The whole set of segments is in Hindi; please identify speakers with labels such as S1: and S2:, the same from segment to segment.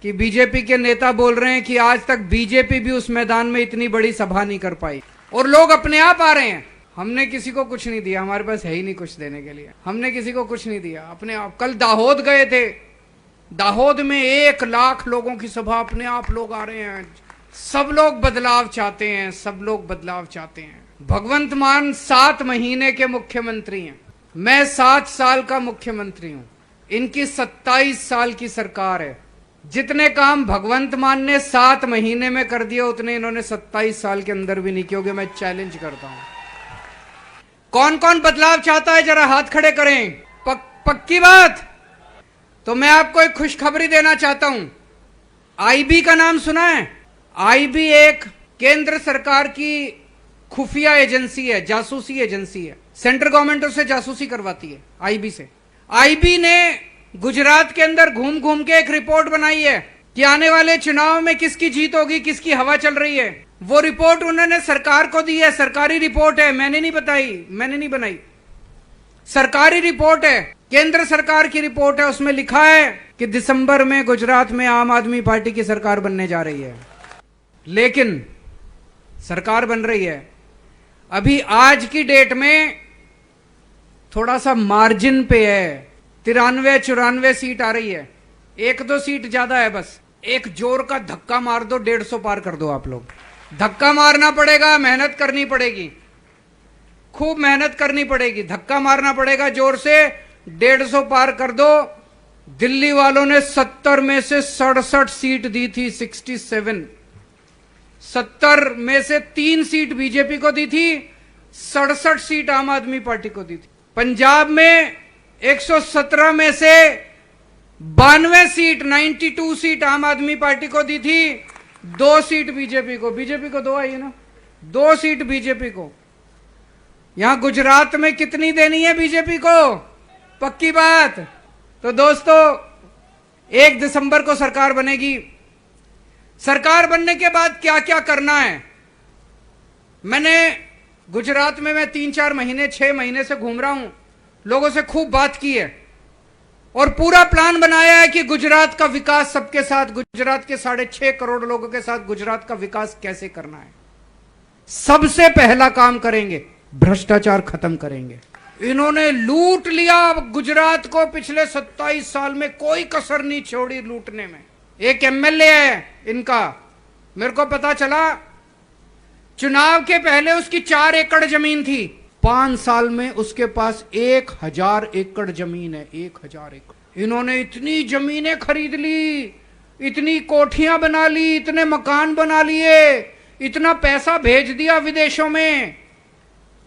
S1: कि बीजेपी के नेता बोल रहे हैं कि आज तक बीजेपी भी उस मैदान में इतनी बड़ी सभा नहीं कर पाई और लोग अपने आप आ रहे हैं। हमने किसी को कुछ नहीं दिया, हमारे पास है ही नहीं कुछ देने के लिए, हमने किसी को कुछ नहीं दिया, अपने आप। कल दाहोद गए थे, दाहोद में 1 लाख लोगों की सभा, अपने आप लोग आ रहे हैं। सब लोग बदलाव चाहते हैं, सब लोग बदलाव चाहते हैं। भगवंत मान 7 महीने के मुख्यमंत्री हैं, मैं 7 साल का मुख्यमंत्री हूं, इनकी 27 साल की सरकार है। जितने काम भगवंत मान ने 7 महीने में कर दिए उतने इन्होंने 27 साल के अंदर भी नहीं किए। मैं चैलेंज करता हूं, कौन कौन बदलाव चाहता है जरा हाथ खड़े करें। पक्की बात। तो मैं आपको एक खुशखबरी देना चाहता हूं। आईबी का नाम सुना है? आईबी एक केंद्र सरकार की खुफिया एजेंसी है, जासूसी एजेंसी है। सेंट्रल गवर्नमेंट उससे जासूसी करवाती है आईबी से। आईबी ने गुजरात के अंदर घूम घूम के एक रिपोर्ट बनाई है कि आने वाले चुनाव में किसकी जीत होगी, किसकी हवा चल रही है। वो रिपोर्ट उन्होंने सरकार को दी है, सरकारी रिपोर्ट है, मैंने नहीं बताई, मैंने नहीं बनाई, सरकारी रिपोर्ट है, केंद्र सरकार की रिपोर्ट है। उसमें लिखा है कि दिसंबर में गुजरात में आम आदमी पार्टी की सरकार बनने जा रही है। लेकिन सरकार बन रही है, अभी आज की डेट में थोड़ा सा मार्जिन पे है, 93-94 सीट आ रही है, 1-2 सीट ज्यादा है। बस एक जोर का धक्का मार दो, 150 पार कर दो। आप लोग धक्का मारना पड़ेगा, मेहनत करनी पड़ेगी, खूब मेहनत करनी पड़ेगी, धक्का मारना पड़ेगा जोर से, 150 पार कर दो। दिल्ली वालों ने 70 में से 67 सीट दी थी, 67, 70 में से 3 सीट बीजेपी को दी थी, 67 सीट आम आदमी पार्टी को दी थी। पंजाब में 117 में से 92 सीट, 92 सीट आम आदमी पार्टी को दी थी, 2 सीट बीजेपी को। बीजेपी को 2 आई है ना, 2 सीट बीजेपी को। यहां गुजरात में कितनी देनी है बीजेपी को? पक्की बात। तो दोस्तों 1 दिसंबर को सरकार बनेगी। सरकार बनने के बाद क्या क्या करना है, मैंने गुजरात में मैं 3-4 महीने 6 महीने से घूम रहा हूं, लोगों से खूब बात की है और पूरा प्लान बनाया है कि गुजरात का विकास सबके साथ, गुजरात के 6.5 करोड़ लोगों के साथ गुजरात का विकास कैसे करना है। सबसे पहला काम करेंगे, भ्रष्टाचार खत्म करेंगे। इन्होंने लूट लिया गुजरात को, पिछले 27 साल में कोई कसर नहीं छोड़ी लूटने में। एक एमएलए है इनका, मेरे को पता चला चुनाव के पहले उसकी 4 एकड़ जमीन थी, 5 साल में उसके पास 1000 एकड़ जमीन है, 1000 एकड़। इन्होंने इतनी जमीनें खरीद ली, इतनी कोठियां बना ली, इतने मकान बना लिए, इतना पैसा भेज दिया विदेशों में,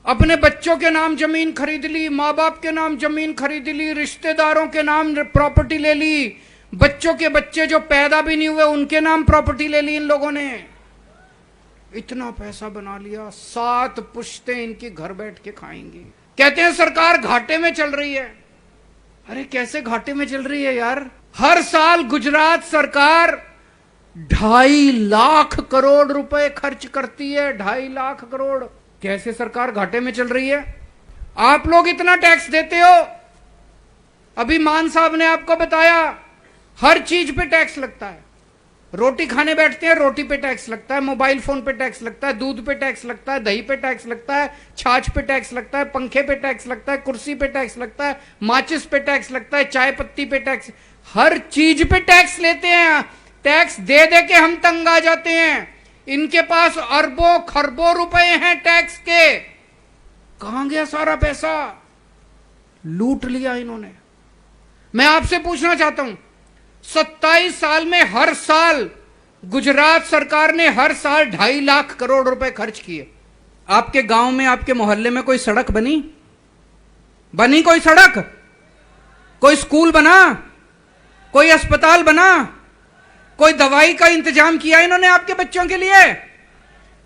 S1: अपने बच्चों के नाम जमीन खरीद ली, माँ बाप के नाम जमीन खरीद ली, रिश्तेदारों के नाम प्रॉपर्टी ले ली, बच्चों के बच्चे जो पैदा भी नहीं हुए उनके नाम प्रॉपर्टी ले ली इन लोगों ने। इतना पैसा बना लिया, 7 पुश्तें इनकी घर बैठ के खाएंगी। कहते हैं सरकार घाटे में चल रही है। अरे कैसे घाटे में चल रही है यार? हर साल गुजरात सरकार 2.5 लाख करोड़ रुपए खर्च करती है, 2.5 लाख करोड़। कैसे सरकार घाटे में चल रही है? आप लोग इतना टैक्स देते हो, अभी मान साहब ने आपको बताया हर चीज पे टैक्स लगता है। रोटी खाने बैठते हैं, रोटी पे टैक्स लगता है, मोबाइल फोन पे टैक्स लगता है, दूध पे टैक्स लगता है, दही पे टैक्स लगता है, छाछ पे टैक्स लगता है, पंखे पे टैक्स लगता है, कुर्सी पे टैक्स लगता है, माचिस पे टैक्स लगता है, चाय पत्ती पे टैक्स, हर चीज पे टैक्स लेते हैं। टैक्स दे दे के हम तंग आ जाते हैं। इनके पास अरबों खरबों रुपए हैं टैक्स के। कहां गया सारा पैसा? लूट लिया इन्होंने। मैं आपसे पूछना चाहता हूं, 27 साल में हर साल गुजरात सरकार ने हर साल 2.5 लाख करोड़ रुपए खर्च किए। आपके गांव में, आपके मोहल्ले में कोई सड़क बनी? कोई सड़क? कोई स्कूल बना? कोई अस्पताल बना? कोई दवाई का इंतजाम किया इन्होंने आपके बच्चों के लिए?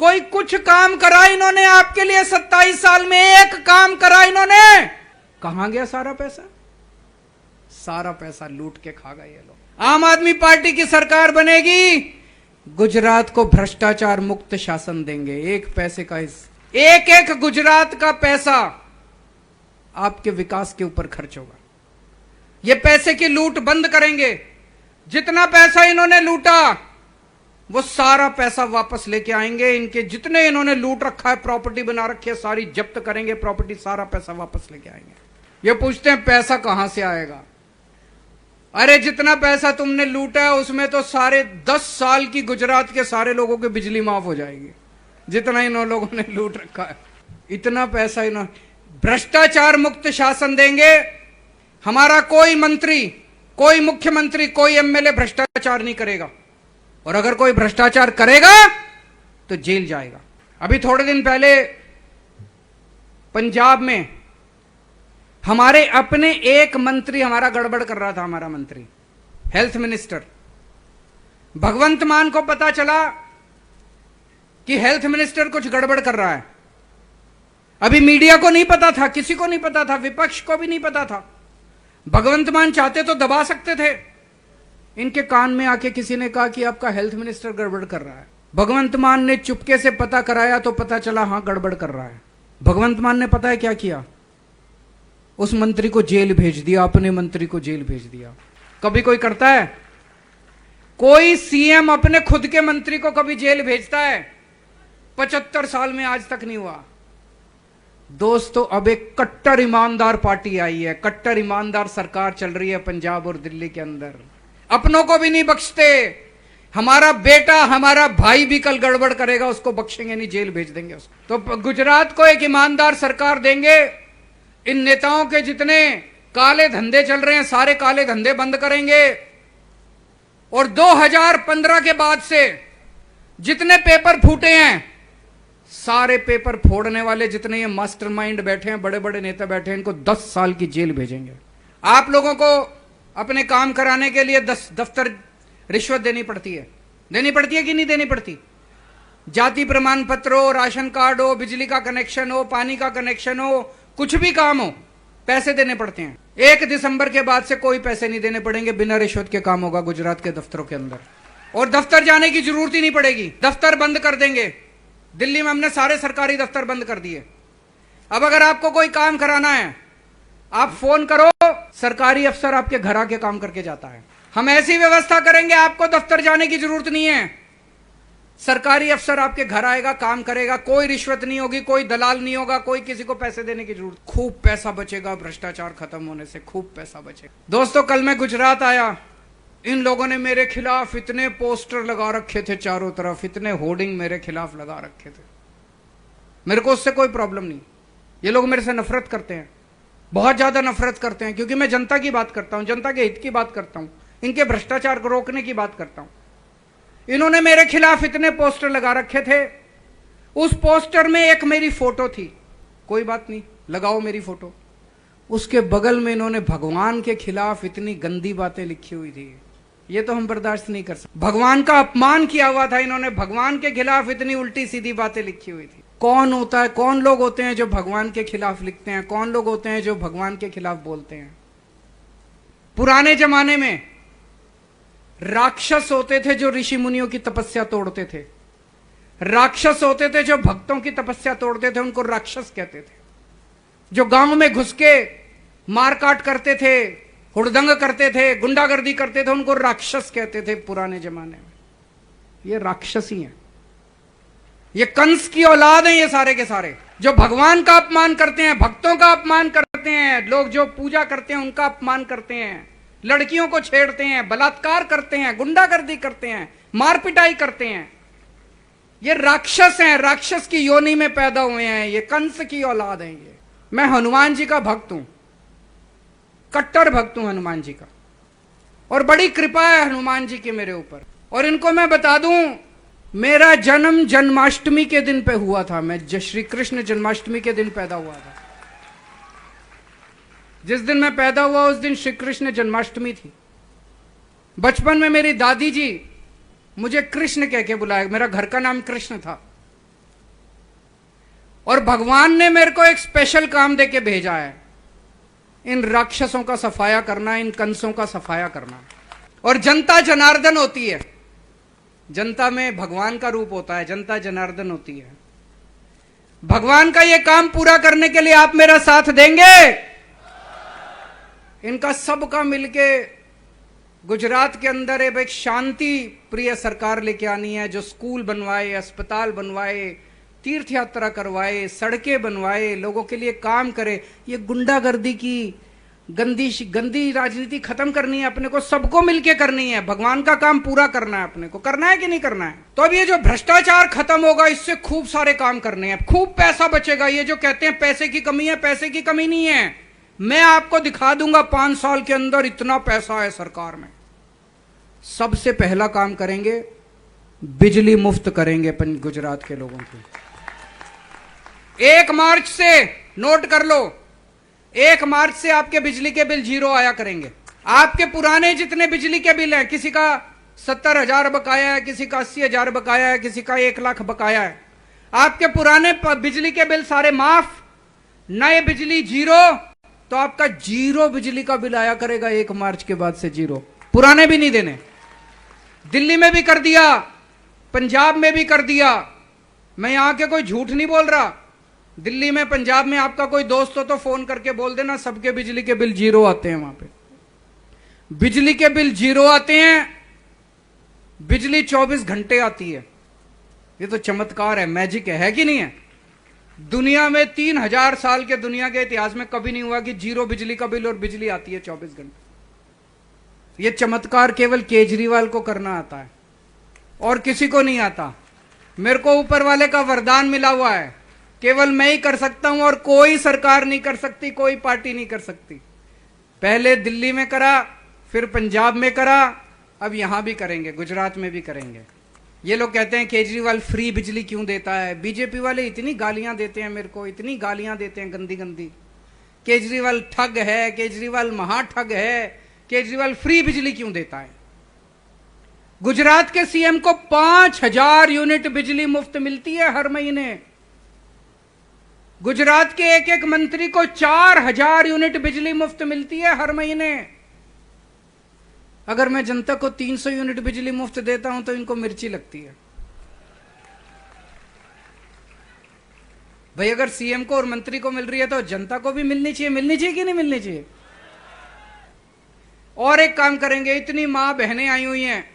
S1: कोई कुछ काम करा इन्होंने आपके लिए? 27 साल में एक काम करा इन्होंने? कहां गया सारा पैसा? सारा पैसा लूट के खा गए ये लोग। आम आदमी पार्टी की सरकार बनेगी, गुजरात को भ्रष्टाचार मुक्त शासन देंगे। एक पैसे का एक गुजरात का पैसा आपके विकास के ऊपर खर्च होगा। ये पैसे की लूट बंद करेंगे। जितना पैसा इन्होंने लूटा वो सारा पैसा वापस लेके आएंगे। इनके जितने इन्होंने लूट रखा है, प्रॉपर्टी बना रखी है, सारी जब्त करेंगे प्रॉपर्टी, सारा पैसा वापस लेके आएंगे। ये पूछते हैं पैसा कहां से आएगा? अरे जितना पैसा तुमने लूटा है उसमें तो सारे 10 साल की गुजरात के सारे लोगों की बिजली माफ हो जाएगी, जितना इन लोगों ने लूट रखा है। इतना पैसा इन्होंने, भ्रष्टाचार मुक्त शासन देंगे। हमारा कोई मंत्री, कोई मुख्यमंत्री, कोई एमएलए भ्रष्टाचार नहीं करेगा, और अगर कोई भ्रष्टाचार करेगा तो जेल जाएगा। अभी थोड़े दिन पहले पंजाब में हमारे अपने एक मंत्री हमारा गड़बड़ कर रहा था, हमारा मंत्री हेल्थ मिनिस्टर भगवंत मान को पता चला कि हेल्थ मिनिस्टर कुछ गड़बड़ कर रहा है। अभी मीडिया को नहीं पता था, किसी को नहीं पता था, विपक्ष को भी नहीं पता था। भगवंत मान चाहते तो दबा सकते थे। इनके कान में आके किसी ने कहा कि आपका हेल्थ मिनिस्टर गड़बड़ कर रहा है। भगवंत मान ने चुपके से पता कराया तो पता चला हां गड़बड़ कर रहा है। भगवंत मान ने पता है क्या किया? उस मंत्री को जेल भेज दिया, अपने मंत्री को जेल भेज दिया। कभी कोई करता है? कोई सीएम अपने खुद के मंत्री को कभी जेल भेजता है? 75 साल में आज तक नहीं हुआ। दोस्तों, अब एक कट्टर ईमानदार पार्टी आई है, कट्टर ईमानदार सरकार चल रही है पंजाब और दिल्ली के अंदर। अपनों को भी नहीं बख्शते। हमारा बेटा, हमारा भाई भी कल गड़बड़ करेगा, उसको बख्शेंगे नहीं, जेल भेज देंगे उसको। तो गुजरात को एक ईमानदार सरकार देंगे। इन नेताओं के जितने काले धंधे चल रहे हैं, सारे काले धंधे बंद करेंगे। और 2015 के बाद से जितने पेपर फूटे हैं, सारे पेपर फोड़ने वाले जितने ये मास्टरमाइंड बैठे हैं, बड़े बड़े नेता बैठे हैं, इनको 10 साल की जेल भेजेंगे। आप लोगों को अपने काम कराने के लिए 10 दफ्तर रिश्वत देनी पड़ती है कि नहीं देनी पड़ती? जाति प्रमाण पत्र हो, राशन कार्ड हो, बिजली का कनेक्शन हो, पानी का कनेक्शन हो, कुछ भी काम हो, पैसे देने पड़ते हैं। 1 दिसंबर के बाद से कोई पैसे नहीं देने पड़ेंगे, बिना रिश्वत के काम होगा गुजरात के दफ्तरों के अंदर। और दफ्तर जाने की जरूरत ही नहीं पड़ेगी, दफ्तर बंद कर देंगे। दिल्ली में हमने सारे सरकारी दफ्तर बंद कर दिए। अब अगर आपको कोई काम कराना है, आप फोन करो, सरकारी अफसर आपके घर आके काम करके जाता है। हम ऐसी व्यवस्था करेंगे, आपको दफ्तर जाने की जरूरत नहीं है। सरकारी अफसर आपके घर आएगा, काम करेगा, कोई रिश्वत नहीं होगी, कोई दलाल नहीं होगा, कोई किसी को पैसे देने की जरूरत। खूब पैसा बचेगा, भ्रष्टाचार खत्म होने से खूब पैसा बचेगा। दोस्तों, कल मैं गुजरात आया, इन लोगों ने मेरे खिलाफ इतने पोस्टर लगा रखे थे चारों तरफ, इतने होर्डिंग मेरे खिलाफ लगा रखे थे। मेरे को उससे कोई प्रॉब्लम नहीं। ये लोग मेरे से नफरत करते हैं, बहुत ज्यादा नफरत करते हैं, क्योंकि मैं जनता की बात करता हूं, जनता के हित की बात करता हूं, इनके भ्रष्टाचार को रोकने की बात करता हूं। इन्होंने मेरे खिलाफ इतने पोस्टर लगा रखे थे। उस पोस्टर में एक मेरी फोटो थी, कोई बात नहीं, लगाओ मेरी फोटो। उसके बगल में इन्होंने भगवान के खिलाफ इतनी गंदी बातें लिखी हुई थी, ये तो हम बर्दाश्त नहीं कर सकते। भगवान का अपमान किया हुआ था इन्होंने, भगवान के खिलाफ इतनी उल्टी सीधी बातें लिखी हुई थी। कौन होता है, कौन लोग होते हैं जो भगवान के खिलाफ लिखते हैं? कौन लोग होते हैं जो भगवान के खिलाफ बोलते हैं? पुराने जमाने में राक्षस होते थे जो ऋषि मुनियों की तपस्या तोड़ते थे। राक्षस होते थे जो भक्तों की तपस्या तोड़ते थे, उनको राक्षस कहते थे। जो गांव में घुस के मारकाट करते थे, हुड़दंग करते थे, गुंडागर्दी करते थे, उनको राक्षस कहते थे पुराने जमाने में। ये राक्षस ही हैं, ये कंस की औलाद हैं ये सारे के सारे, जो भगवान का अपमान करते हैं, भक्तों का अपमान करते हैं, लोग जो पूजा करते हैं उनका अपमान करते हैं, लड़कियों को छेड़ते हैं, बलात्कार करते हैं, गुंडागर्दी करते हैं, मार पिटाई करते हैं। ये राक्षस हैं, राक्षस की योनि में पैदा हुए हैं, ये कंस की औलाद हैं ये। मैं हनुमान जी का भक्त हूं, कट्टर भक्त हूं हनुमान जी का, और बड़ी कृपा है हनुमान जी की मेरे ऊपर। और इनको मैं बता दूं, मेरा जन्म जन्माष्टमी के दिन पे हुआ था। मैं श्री कृष्ण जन्माष्टमी के दिन पैदा हुआ था। जिस दिन मैं पैदा हुआ उस दिन श्री कृष्ण जन्माष्टमी थी। बचपन में मेरी दादी जी मुझे कृष्ण कह के बुलाया, मेरा घर का नाम कृष्ण था। और भगवान ने मेरे को एक स्पेशल काम देके भेजा है, इन राक्षसों का सफाया करना, इन कंसों का सफाया करना। और जनता जनार्दन होती है, जनता में भगवान का रूप होता है, जनता जनार्दन होती है। भगवान का यह काम पूरा करने के लिए आप मेरा साथ देंगे? इनका सबका मिलके गुजरात के अंदर एक शांति प्रिय सरकार लेके आनी है, जो स्कूल बनवाए, अस्पताल बनवाए, तीर्थ यात्रा करवाए, सड़कें बनवाए, लोगों के लिए काम करे। ये गुंडागर्दी की गंदी राजनीति खत्म करनी है अपने को, सबको मिलके करनी है। भगवान का काम पूरा करना है, अपने को करना है कि नहीं करना है। तो अब ये जो भ्रष्टाचार खत्म होगा, इससे खूब सारे काम करने हैं, खूब पैसा बचेगा। ये जो कहते हैं पैसे की कमी है, पैसे की कमी नहीं है। मैं आपको दिखा दूंगा 5 साल के अंदर इतना पैसा है सरकार में। सबसे पहला काम करेंगे, बिजली मुफ्त करेंगे गुजरात के लोगों की। 1 मार्च से नोट कर लो, 1 मार्च से आपके बिजली के बिल 0 आया करेंगे। आपके पुराने जितने बिजली के बिल हैं, किसी का 70,000 बकाया है, किसी का 80,000 बकाया है, किसी का 1 लाख बकाया है, आपके पुराने बिजली के बिल सारे माफ, नए बिजली 0। तो आपका 0 बिजली का बिल आया करेगा 1 मार्च के बाद से 0। पुराने भी नहीं देने। दिल्ली में भी कर दिया, पंजाब में भी कर दिया। मैं यहां के कोई झूठ नहीं बोल रहा। दिल्ली में, पंजाब में आपका कोई दोस्त हो तो फोन करके बोल देना, सबके बिजली के बिल 0 आते हैं। वहां पे बिजली के बिल 0 आते हैं, बिजली 24 घंटे आती है। ये तो चमत्कार है, मैजिक है कि नहीं है? दुनिया में 3000 साल के दुनिया के इतिहास में कभी नहीं हुआ कि 0 बिजली का बिल और बिजली आती है 24 घंटे। ये चमत्कार केवल केजरीवाल को करना आता है और किसी को नहीं आता। मेरे को ऊपर वाले का वरदान मिला हुआ है, केवल मैं ही कर सकता हूं और कोई सरकार नहीं कर सकती, कोई पार्टी नहीं कर सकती। पहले दिल्ली में करा, फिर पंजाब में करा, अब यहां भी करेंगे, गुजरात में भी करेंगे। ये लोग कहते हैं केजरीवाल फ्री बिजली क्यों देता है। बीजेपी वाले इतनी गालियां देते हैं मेरे को, इतनी गालियां देते हैं गंदी गंदी। केजरीवाल ठग है, केजरीवाल महाठग है, केजरीवाल फ्री बिजली क्यों देता है। गुजरात के सीएम को 5000 यूनिट बिजली मुफ्त मिलती है हर महीने। गुजरात के एक मंत्री को 4000 यूनिट बिजली मुफ्त मिलती है हर महीने। अगर मैं जनता को 300 यूनिट बिजली मुफ्त देता हूं तो इनको मिर्ची लगती है। भाई अगर सीएम को और मंत्री को मिल रही है तो जनता को भी मिलनी चाहिए। मिलनी चाहिए कि नहीं मिलनी चाहिए? और एक काम करेंगे, इतनी मां बहनें आई हुई हैं,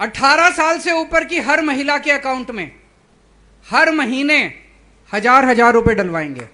S1: 18 साल से ऊपर की हर महिला के अकाउंट में हर महीने 1000 रुपए डलवाएंगे।